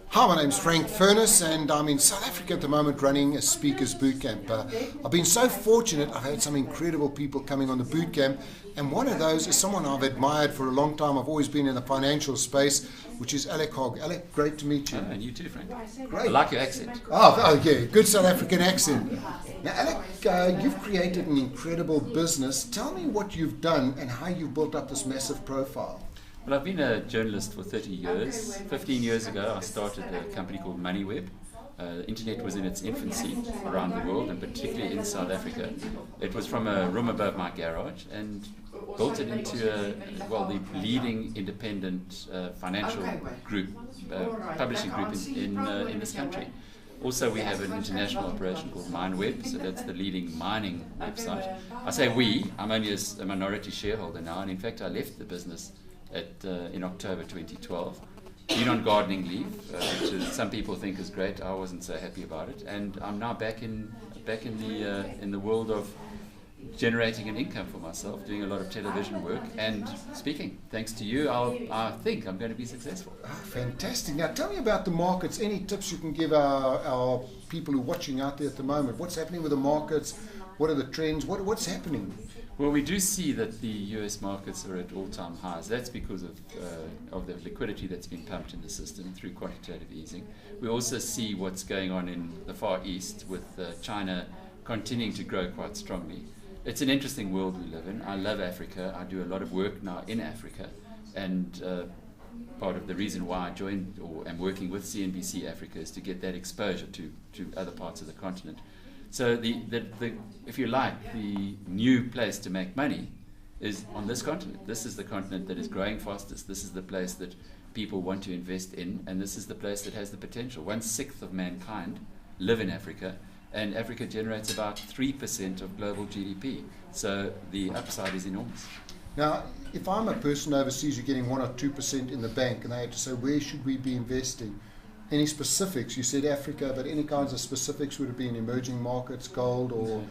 Hi, my name's Frank Furness and I'm in South Africa at the moment running a speakers bootcamp. I've been so fortunate, I've had some incredible people coming on the bootcamp, and one of those is someone I've admired for a long time. I've always been in the financial space, which is Alec Hogg. Alec, great to meet you. Oh, and you too, Frank. Great. I like your accent. Oh yeah, good South African accent. Now Alec, you've created an incredible business. Tell me what you've done and how you've built up this massive profile. Well, I've been a journalist for 30 years. 15 years ago, I started a company called MoneyWeb. The internet was in its infancy around the world, and particularly in South Africa. It was from a room above my garage, and built it into the leading independent financial group, publishing group in this country. Also, we have an international operation called MineWeb, so that's the leading mining website. I say we, I'm only a minority shareholder now, and in fact I left the business in October 2012. Been on gardening leave, which some people think is great. I wasn't so happy about it, and I'm now back in the world of generating an income for myself, doing a lot of television work and speaking. Thanks to you, I think I'm going to be successful. Ah, fantastic. Now tell me about the markets. Any tips you can give our people who are watching out there at the moment? What's happening with the markets? What are the trends? What's happening? Well, we do see that the US markets are at all-time highs. That's because of the liquidity that's been pumped in the system through quantitative easing. We also see what's going on in the Far East with China continuing to grow quite strongly. It's an interesting world we live in. I love Africa. I do a lot of work now in Africa, and part of the reason why I joined or am working with CNBC Africa is to get that exposure to other parts of the continent. So if you like, the new place to make money is on this continent. This is the continent that is growing fastest. This is the place that people want to invest in, and this is the place that has the potential. 1/6 of mankind live in Africa, and Africa generates about 3% of global GDP. So the upside is enormous. Now, if I'm a person overseas, you're getting 1 or 2% in the bank, and they have to say, where should we be investing? Any specifics? You said Africa, but any kinds of specifics? Would it be in emerging markets, gold, or?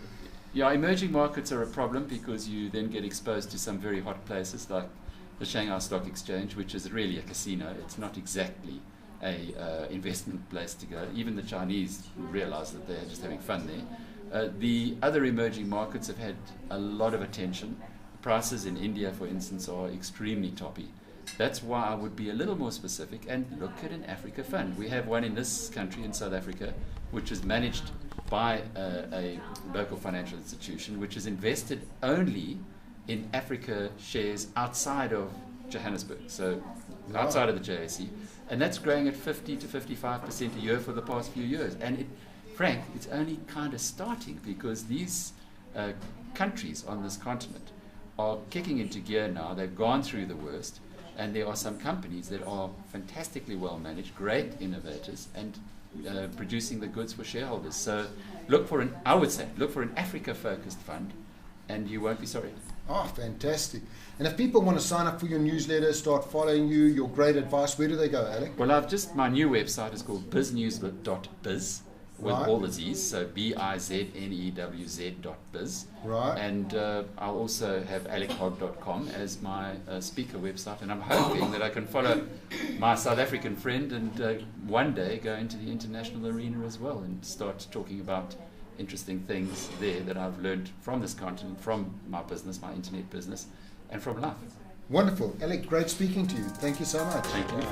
Yeah, emerging markets are a problem because you then get exposed to some very hot places like the Shanghai Stock Exchange, which is really a casino. It's not exactly a investment place to go. Even the Chinese realize that they're just having fun there. The other emerging markets have had a lot of attention. Prices in India, for instance, are extremely toppy. That's why I would be a little more specific and look at an Africa fund. We have one in this country, in South Africa, which is managed by a local financial institution, which is invested only in Africa shares outside of Johannesburg, so outside of the JSE, and that's growing at 50 to 55% a year for the past few years. And Frank, it's only kind of starting because these countries on this continent are kicking into gear now. They've gone through the worst. And there are some companies that are fantastically well managed, great innovators, and producing the goods for shareholders. So I would say, look for an Africa-focused fund, and you won't be sorry. Oh, fantastic. And if people want to sign up for your newsletter, start following you, your great advice, where do they go, Alec? Well, my new website is called biznews.biz. With Right. all the Z's, so BIZNEWZ.biz. Right. And I'll also have AlecHogg.com as my speaker website, and I'm hoping that I can follow my South African friend and one day go into the international arena as well and start talking about interesting things there that I've learned from this continent, from my business, my internet business, and from life. Wonderful. Alec, great speaking to you. Thank you so much. Thank you.